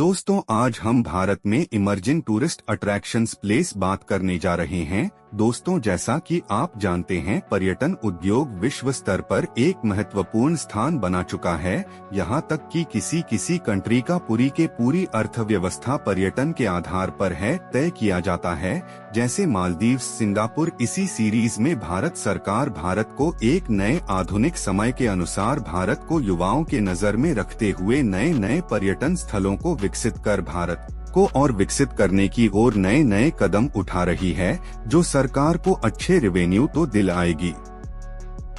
दोस्तों, आज हम भारत में इमर्जिंग टूरिस्ट अट्रैक्शंस प्लेस बात करने जा रहे हैं। दोस्तों, जैसा कि आप जानते हैं, पर्यटन उद्योग विश्व स्तर पर एक महत्वपूर्ण स्थान बना चुका है। यहाँ तक कि किसी कंट्री का पूरी के पूरी अर्थव्यवस्था पर्यटन के आधार पर है तय किया जाता है। जैसे मालदीव, सिंगापुर। इसी सीरीज में भारत सरकार भारत को एक नए आधुनिक समय के अनुसार भारत को युवाओं के नजर में रखते हुए नए पर्यटन स्थलों को विकसित कर भारत को और विकसित करने की ओर नए कदम उठा रही है, जो सरकार को अच्छे रेवेन्यू तो दिलाएगी,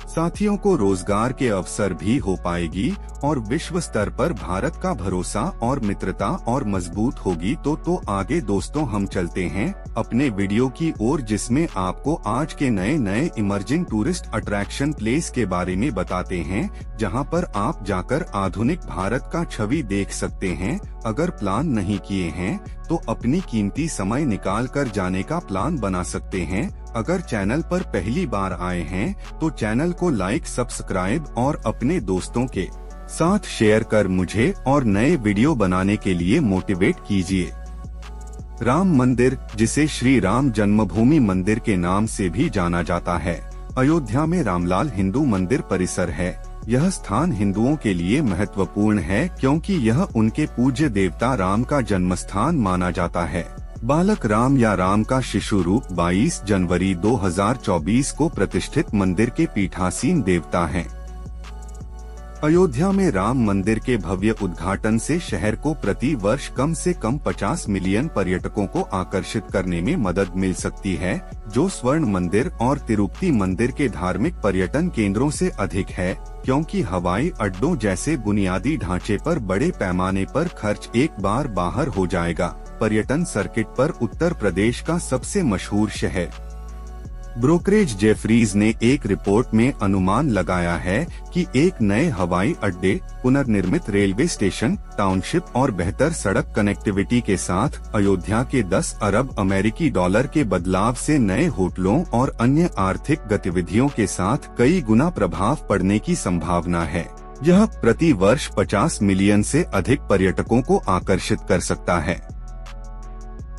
साथियों को रोजगार के अवसर भी हो पाएगी और विश्व स्तर पर भारत का भरोसा और मित्रता और मजबूत होगी। तो आगे दोस्तों हम चलते हैं अपने वीडियो की ओर, जिसमें आपको आज के नए इमर्जिंग टूरिस्ट अट्रैक्शन प्लेस के बारे में बताते हैं, जहां पर आप जाकर आधुनिक भारत का छवि देख सकते हैं। अगर प्लान नहीं किए हैं तो अपनी कीमती समय निकाल कर जाने का प्लान बना सकते हैं। अगर चैनल पर पहली बार आए हैं तो चैनल को लाइक, सब्सक्राइब और अपने दोस्तों के साथ शेयर कर मुझे और नए वीडियो बनाने के लिए मोटिवेट कीजिए। राम मंदिर, जिसे श्री राम जन्मभूमि मंदिर के नाम से भी जाना जाता है, अयोध्या में रामलाल हिंदू मंदिर परिसर है। यह स्थान हिंदुओं के लिए महत्वपूर्ण है क्योंकि यह उनके पूज्य देवता राम का जन्मस्थान माना जाता है। बालक राम या राम का शिशु रूप 22 जनवरी 2024 को प्रतिष्ठित मंदिर के पीठासीन देवता हैं। अयोध्या में राम मंदिर के भव्य उद्घाटन से शहर को प्रति वर्ष कम से कम 50 मिलियन पर्यटकों को आकर्षित करने में मदद मिल सकती है, जो स्वर्ण मंदिर और तिरुपति मंदिर के धार्मिक पर्यटन केंद्रों से अधिक है, क्योंकि हवाई अड्डों जैसे बुनियादी ढांचे पर बड़े पैमाने पर खर्च एक बार बाहर हो जाएगा। पर्यटन सर्किट पर उत्तर प्रदेश का सबसे मशहूर शहर ब्रोकरेज जेफरीज ने एक रिपोर्ट में अनुमान लगाया है कि एक नए हवाई अड्डे, पुनर्निर्मित रेलवे स्टेशन, टाउनशिप और बेहतर सड़क कनेक्टिविटी के साथ अयोध्या के 10 अरब अमेरिकी डॉलर के बदलाव से नए होटलों और अन्य आर्थिक गतिविधियों के साथ कई गुना प्रभाव पड़ने की संभावना है। यह प्रति वर्ष 50 मिलियन से अधिक पर्यटकों को आकर्षित कर सकता है।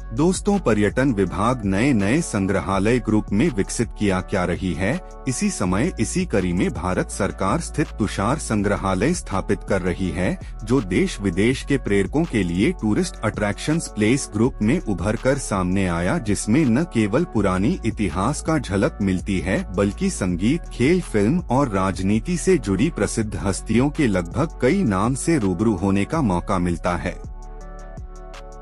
दोस्तों, पर्यटन विभाग नए संग्रहालय ग्रुप में विकसित किया क्या रही है। इसी समय इसी कड़ी में भारत सरकार स्थित तुषार संग्रहालय स्थापित कर रही है, जो देश विदेश के प्रेरकों के लिए टूरिस्ट अट्रैक्शंस प्लेस ग्रुप में उभर कर सामने आया, जिसमें न केवल पुरानी इतिहास का झलक मिलती है, बल्कि संगीत, खेल, फिल्म और राजनीति से जुड़ी प्रसिद्ध हस्तियों के लगभग कई नाम से रूबरू होने का मौका मिलता है।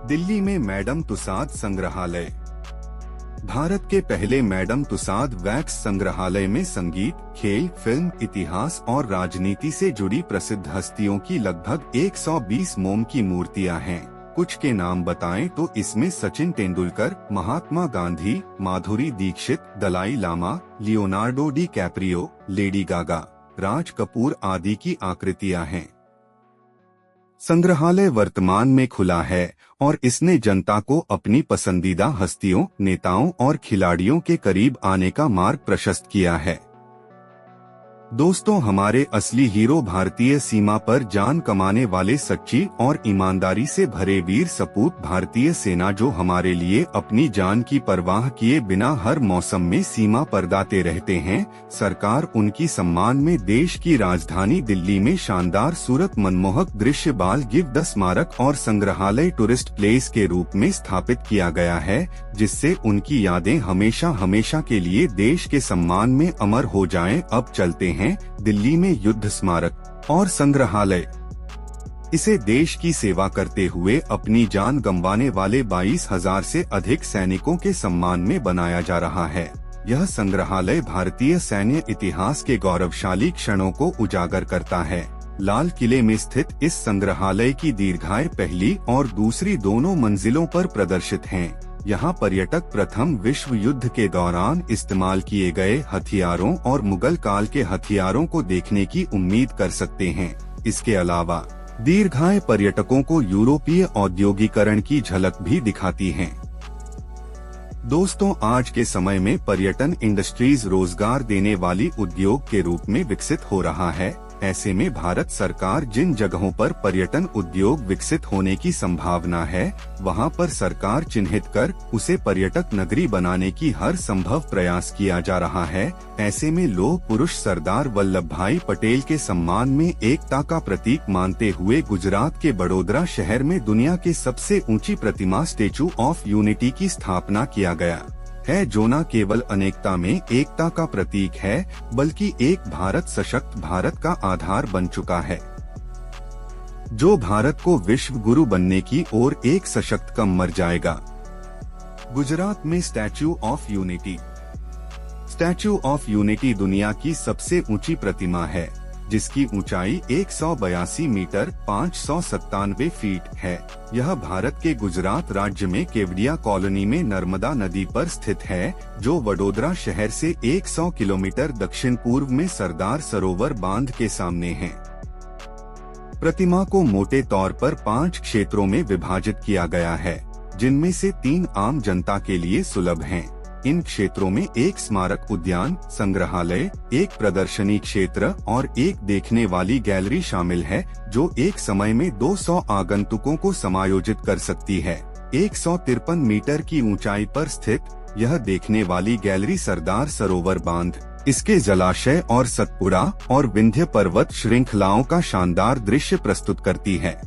दिल्ली में मैडम तुसाद संग्रहालय। भारत के पहले मैडम तुसाद वैक्स संग्रहालय में संगीत, खेल, फिल्म, इतिहास और राजनीति से जुड़ी प्रसिद्ध हस्तियों की लगभग 120 मोम की मूर्तियां हैं। कुछ के नाम बताएं तो इसमें Sachin Tendulkar, Mahatma Gandhi, Madhuri Dixit, Dalai Lama, Leonardo DiCaprio, Lady Gaga, Raj Kapoor आदि की आकृतियां हैं। संग्रहालय वर्तमान में खुला है और इसने जनता को अपनी पसंदीदा हस्तियों, नेताओं और खिलाड़ियों के करीब आने का मार्ग प्रशस्त किया है। दोस्तों, हमारे असली हीरो भारतीय सीमा पर जान कमाने वाले सच्ची और ईमानदारी से भरे वीर सपूत भारतीय सेना, जो हमारे लिए अपनी जान की परवाह किए बिना हर मौसम में सीमा पर दाते रहते हैं। सरकार उनकी सम्मान में देश की राजधानी दिल्ली में शानदार सूरत मनमोहक दृश्य बाल गिव द स्मारक और संग्रहालय टूरिस्ट प्लेस के रूप में स्थापित किया गया है, जिससे उनकी यादें हमेशा के लिए देश के सम्मान में अमर हो जाएं। अब चलते हैं दिल्ली में युद्ध स्मारक और संग्रहालय। इसे देश की सेवा करते हुए अपनी जान गंवाने वाले 22,000 से अधिक सैनिकों के सम्मान में बनाया जा रहा है। यह संग्रहालय भारतीय सैन्य इतिहास के गौरवशाली क्षणों को उजागर करता है। लाल किले में स्थित इस संग्रहालय की दीर्घाएं पहली और दूसरी दोनों मंजिलों पर प्रदर्शित हैं। यहाँ पर्यटक प्रथम विश्व युद्ध के दौरान इस्तेमाल किए गए हथियारों और मुगल काल के हथियारों को देखने की उम्मीद कर सकते हैं। इसके अलावा दीर्घाएं पर्यटकों को यूरोपीय औद्योगिकरण की झलक भी दिखाती हैं। दोस्तों, आज के समय में पर्यटन इंडस्ट्रीज रोजगार देने वाली उद्योग के रूप में विकसित हो रहा है। ऐसे में भारत सरकार जिन जगहों पर पर्यटन उद्योग विकसित होने की संभावना है, वहां पर सरकार चिन्हित कर उसे पर्यटक नगरी बनाने की हर संभव प्रयास किया जा रहा है। ऐसे में लौह पुरुष सरदार वल्लभ भाई पटेल के सम्मान में एकता का प्रतीक मानते हुए गुजरात के बड़ोदरा शहर में दुनिया के सबसे ऊंची प्रतिमा स्टेचू ऑफ यूनिटी की स्थापना किया गया है, जो न केवल अनेकता में एकता का प्रतीक है, बल्कि एक भारत सशक्त भारत का आधार बन चुका है, जो भारत को विश्व गुरु बनने की ओर एक सशक्त कदम मर जाएगा। गुजरात में statue of unity. Statue of unity दुनिया की सबसे ऊंची प्रतिमा है, जिसकी ऊंचाई 182 मीटर 597 फीट है। यह भारत के गुजरात राज्य में केवड़िया कॉलोनी में नर्मदा नदी पर स्थित है, जो वडोदरा शहर से 100 किलोमीटर दक्षिण पूर्व में सरदार सरोवर बांध के सामने है। प्रतिमा को मोटे तौर पर 5 क्षेत्रों में विभाजित किया गया है, जिनमें से 3 आम जनता के लिए सुलभ हैं। इन क्षेत्रों में एक स्मारक उद्यान, संग्रहालय, एक प्रदर्शनी क्षेत्र और एक देखने वाली गैलरी शामिल है, जो एक समय में 200 आगंतुकों को समायोजित कर सकती है। 153 मीटर की ऊंचाई पर स्थित यह देखने वाली गैलरी सरदार सरोवर बांध, इसके जलाशय और सतपुड़ा और विंध्य पर्वत श्रृंखलाओं का शानदार दृश्य प्रस्तुत करती है।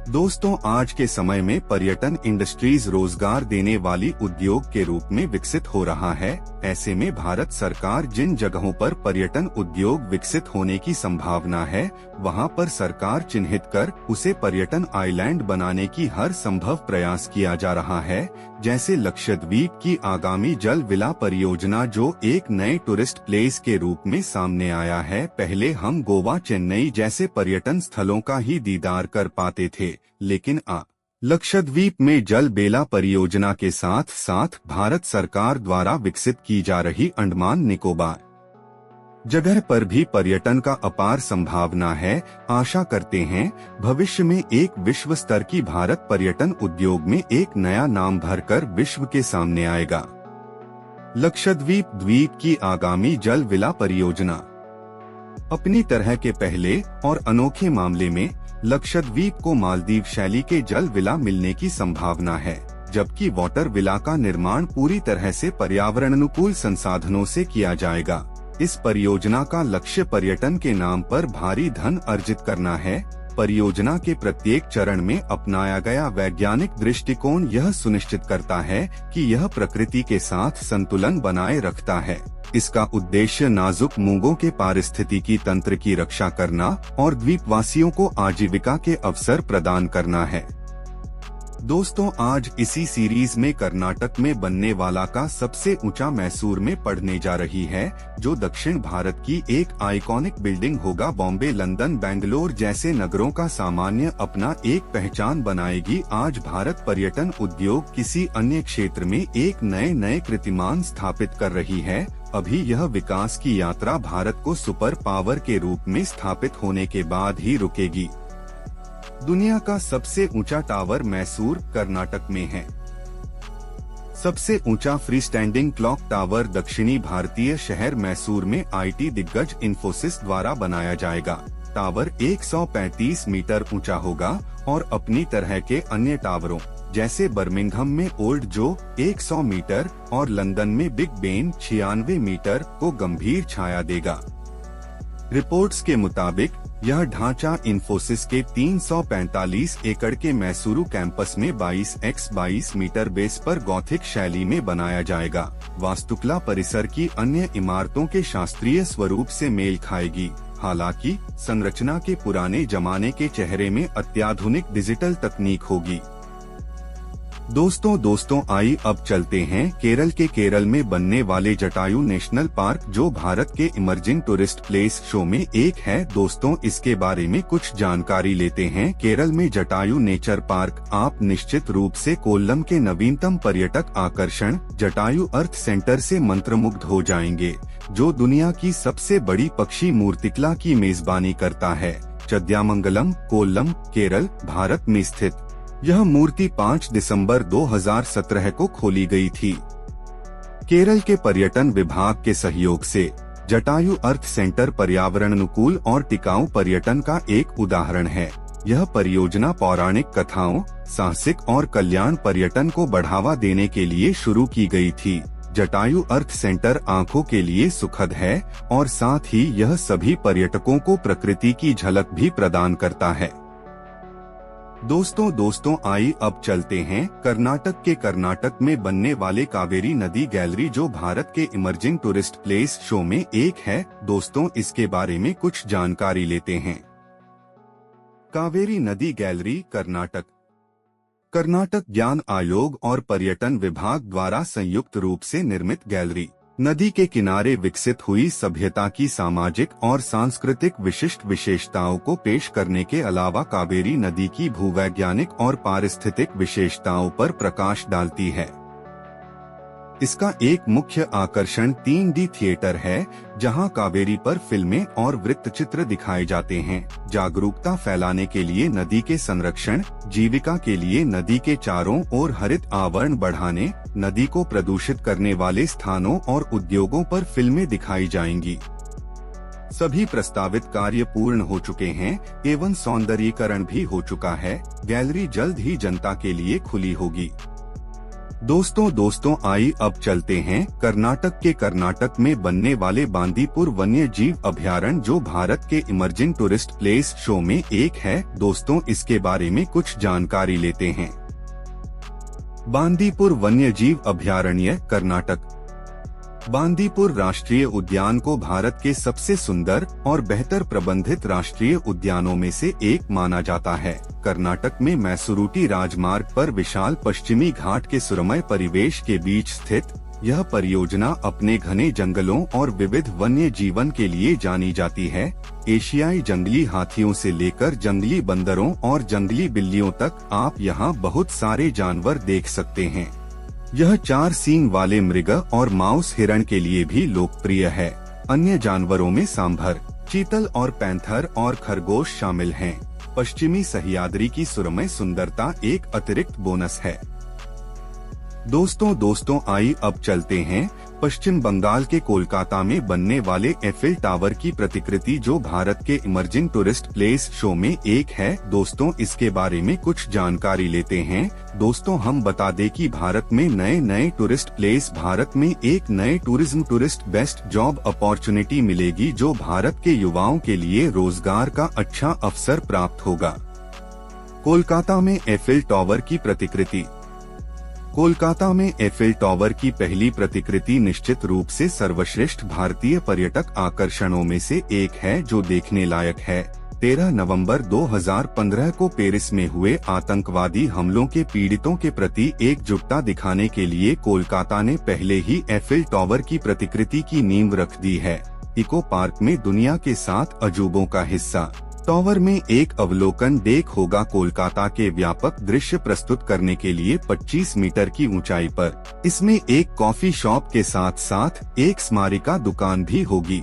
दोस्तों, आज के समय में पर्यटन इंडस्ट्रीज रोजगार देने वाली उद्योग के रूप में विकसित हो रहा है। ऐसे में भारत सरकार जिन जगहों पर पर्यटन उद्योग विकसित होने की संभावना है, वहां पर सरकार चिन्हित कर उसे पर्यटन आइलैंड बनाने की हर संभव प्रयास किया जा रहा है। जैसे लक्षद्वीप की आगामी जल विला परियोजना, जो एक नए टूरिस्ट प्लेस के रूप में सामने आया है। पहले हम गोवा, चेन्नई जैसे पर्यटन स्थलों का ही दीदार कर पाते थे, लेकिन लक्षद्वीप में जल बेला परियोजना के साथ साथ भारत सरकार द्वारा विकसित की जा रही अंडमान निकोबार जगह पर भी पर्यटन का अपार संभावना है। आशा करते हैं भविष्य में एक विश्व स्तर की भारत पर्यटन उद्योग में एक नया नाम भरकर विश्व के सामने आएगा। लक्षद्वीप द्वीप की आगामी जल विला परियोजना अपनी तरह के पहले और अनोखे मामले में लक्षद्वीप को मालदीव शैली के जल विला मिलने की संभावना है, जबकि वाटर विला का निर्माण पूरी तरह से पर्यावरण अनुकूल संसाधनों से किया जाएगा। इस परियोजना का लक्ष्य पर्यटन के नाम पर भारी धन अर्जित करना है। परियोजना के प्रत्येक चरण में अपनाया गया वैज्ञानिक दृष्टिकोण यह सुनिश्चित करता है कि यह प्रकृति के साथ संतुलन बनाए रखता है। इसका उद्देश्य नाजुक मूंगों के पारिस्थितिकी तंत्र की रक्षा करना और द्वीपवासियों को आजीविका के अवसर प्रदान करना है। दोस्तों, आज इसी सीरीज में कर्नाटक में बनने वाला का सबसे ऊंचा मैसूर में पड़ने जा रही है, जो दक्षिण भारत की एक आइकॉनिक बिल्डिंग होगा। बॉम्बे, लंदन, बेंगलोर जैसे नगरों का सामान्य अपना एक पहचान बनाएगी। आज भारत पर्यटन उद्योग किसी अन्य क्षेत्र में एक नए कीर्तिमान स्थापित कर रही है। अभी यह विकास की यात्रा भारत को सुपर पावर के रूप में स्थापित होने के बाद ही रुकेगी। दुनिया का सबसे ऊंचा टावर मैसूर, कर्नाटक में है। सबसे ऊंचा फ्री स्टैंडिंग क्लॉक टावर दक्षिणी भारतीय शहर मैसूर में आईटी दिग्गज इन्फोसिस द्वारा बनाया जाएगा। टावर 135 मीटर ऊंचा होगा और अपनी तरह के अन्य टावरों जैसे बर्मिंघम में ओल्ड जो 100 मीटर और लंदन में बिग बेन 96 मीटर को गंभीर छाया देगा। रिपोर्ट्स के मुताबिक यह ढांचा इन्फोसिस के 345 एकड़ के मैसूरू कैंपस में 22x22 मीटर बेस पर गॉथिक शैली में बनाया जाएगा। वास्तुकला परिसर की अन्य इमारतों के शास्त्रीय स्वरूप से मेल खाएगी। हालांकि संरचना के पुराने जमाने के चेहरे में अत्याधुनिक डिजिटल तकनीक होगी। दोस्तों आइए अब चलते हैं केरल में बनने वाले जटायु नेशनल पार्क, जो भारत के इमर्जिंग टूरिस्ट प्लेस शो में एक है। दोस्तों, इसके बारे में कुछ जानकारी लेते हैं। केरल में जटायु नेचर पार्क आप निश्चित रूप से कोल्लम के नवीनतम पर्यटक आकर्षण जटायु अर्थ सेंटर से मंत्रमुग्ध हो जाएंगे, जो दुनिया की सबसे बड़ी पक्षी मूर्तिकला की मेजबानी करता है। चद्यामंगलम, कोल्लम, केरल, भारत में स्थित यह मूर्ति 5 दिसंबर 2017 को खोली गई थी। केरल के पर्यटन विभाग के सहयोग से जटायु अर्थ सेंटर पर्यावरण अनुकूल और टिकाऊ पर्यटन का एक उदाहरण है। यह परियोजना पौराणिक कथाओं, साहसिक और कल्याण पर्यटन को बढ़ावा देने के लिए शुरू की गई थी। जटायु अर्थ सेंटर आंखों के लिए सुखद है और साथ ही यह सभी पर्यटकों को प्रकृति की झलक भी प्रदान करता है। दोस्तों आइए अब चलते हैं कर्नाटक में बनने वाले कावेरी नदी गैलरी, जो भारत के इमर्जिंग टूरिस्ट प्लेस शो में एक है। दोस्तों, इसके बारे में कुछ जानकारी लेते हैं। कावेरी नदी गैलरी कर्नाटक ज्ञान आयोग और पर्यटन विभाग द्वारा संयुक्त रूप से निर्मित गैलरी नदी के किनारे विकसित हुई सभ्यता की सामाजिक और सांस्कृतिक विशिष्ट विशेषताओं को पेश करने के अलावा कावेरी नदी की भूवैज्ञानिक और पारिस्थितिक विशेषताओं पर प्रकाश डालती है। इसका एक मुख्य आकर्षण 3D थिएटर है, जहां कावेरी पर फिल्में और वृत्तचित्र दिखाए जाते हैं। जागरूकता फैलाने के लिए नदी के संरक्षण, जीविका के लिए नदी के चारों ओर हरित आवरण बढ़ाने, नदी को प्रदूषित करने वाले स्थानों और उद्योगों पर फिल्में दिखाई जाएंगी। सभी प्रस्तावित कार्य पूर्ण हो चुके हैं एवं सौंदर्यीकरण भी हो चुका है। गैलरी जल्द ही जनता के लिए खुली होगी। दोस्तों आइए अब चलते हैं कर्नाटक में बनने वाले बांदीपुर वन्य जीव अभयारण्य, जो भारत के इमर्जिंग टूरिस्ट प्लेस शो में एक है। दोस्तों, इसके बारे में कुछ जानकारी लेते हैं। बांदीपुर वन्य जीव अभयारण्य कर्नाटक। बांदीपुर राष्ट्रीय उद्यान को भारत के सबसे सुंदर और बेहतर प्रबंधित राष्ट्रीय उद्यानों में से एक माना जाता है। कर्नाटक में मैसूरुटी राजमार्ग पर विशाल पश्चिमी घाट के सुरमय परिवेश के बीच स्थित यह परियोजना अपने घने जंगलों और विविध वन्य जीवन के लिए जानी जाती है। एशियाई जंगली हाथियों से लेकर जंगली बंदरों और जंगली बिल्लियों तक आप यहाँ बहुत सारे जानवर देख सकते हैं। यह 4 सींग वाले मृग और माउस हिरण के लिए भी लोकप्रिय है। अन्य जानवरों में सांभर, चीतल और पैंथर और खरगोश शामिल हैं। पश्चिमी सह्याद्री की सुरमय सुंदरता एक अतिरिक्त बोनस है। दोस्तों आइए अब चलते हैं पश्चिम बंगाल के कोलकाता में बनने वाले एफिल टावर की प्रतिकृति, जो भारत के इमर्जिंग टूरिस्ट प्लेस शो में एक है। दोस्तों, इसके बारे में कुछ जानकारी लेते हैं। दोस्तों, हम बता दें कि भारत में नए टूरिस्ट प्लेस भारत में एक नए टूरिस्ट बेस्ट जॉब अपॉर्चुनिटी मिलेगी, जो भारत के युवाओं के लिए रोजगार का अच्छा अवसर प्राप्त होगा। कोलकाता में एफिल टावर की प्रतिकृति। कोलकाता में एफिल टावर की पहली प्रतिकृति निश्चित रूप से सर्वश्रेष्ठ भारतीय पर्यटक आकर्षणों में से एक है, जो देखने लायक है। 13 नवंबर 2015 को पेरिस में हुए आतंकवादी हमलों के पीड़ितों के प्रति एकजुटता दिखाने के लिए कोलकाता ने पहले ही एफिल टावर की प्रतिकृति की नींव रख दी है। इको पार्क में दुनिया के 7 अजूबों का हिस्सा टावर में एक अवलोकन डेक होगा। कोलकाता के व्यापक दृश्य प्रस्तुत करने के लिए 25 मीटर की ऊंचाई पर इसमें एक कॉफी शॉप के साथ साथ एक स्मारिका दुकान भी होगी।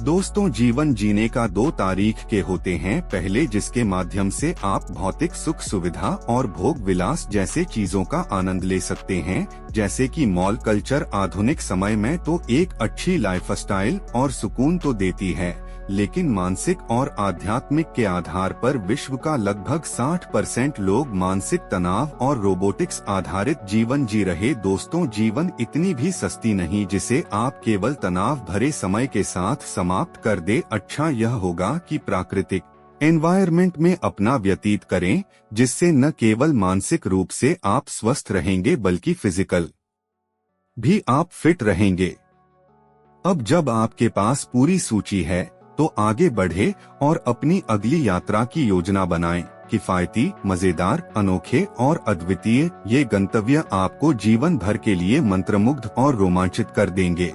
दोस्तों, जीवन जीने का 2 तारीख के होते हैं। पहले, जिसके माध्यम से आप भौतिक सुख सुविधा और भोग विलास जैसे चीजों का आनंद ले सकते हैं, जैसे कि मॉल कल्चर आधुनिक समय में तो एक अच्छी लाइफस्टाइल और सुकून तो देती है, लेकिन मानसिक और आध्यात्मिक के आधार पर विश्व का लगभग 60% लोग मानसिक तनाव और रोबोटिक्स आधारित जीवन जी रहे। दोस्तों, जीवन इतनी भी सस्ती नहीं जिसे आप केवल तनाव भरे समय के साथ समाप्त कर दे। अच्छा यह होगा कि प्राकृतिक एनवायरनमेंट में अपना व्यतीत करें, जिससे न केवल मानसिक रूप से आप स्वस्थ रहेंगे बल्कि फिजिकल भी आप फिट रहेंगे। अब जब आपके पास पूरी सूची है तो आगे बढ़े और अपनी अगली यात्रा की योजना बनाएं। किफायती, मजेदार, अनोखे और अद्वितीय ये गंतव्य आपको जीवन भर के लिए मंत्रमुग्ध और रोमांचित कर देंगे।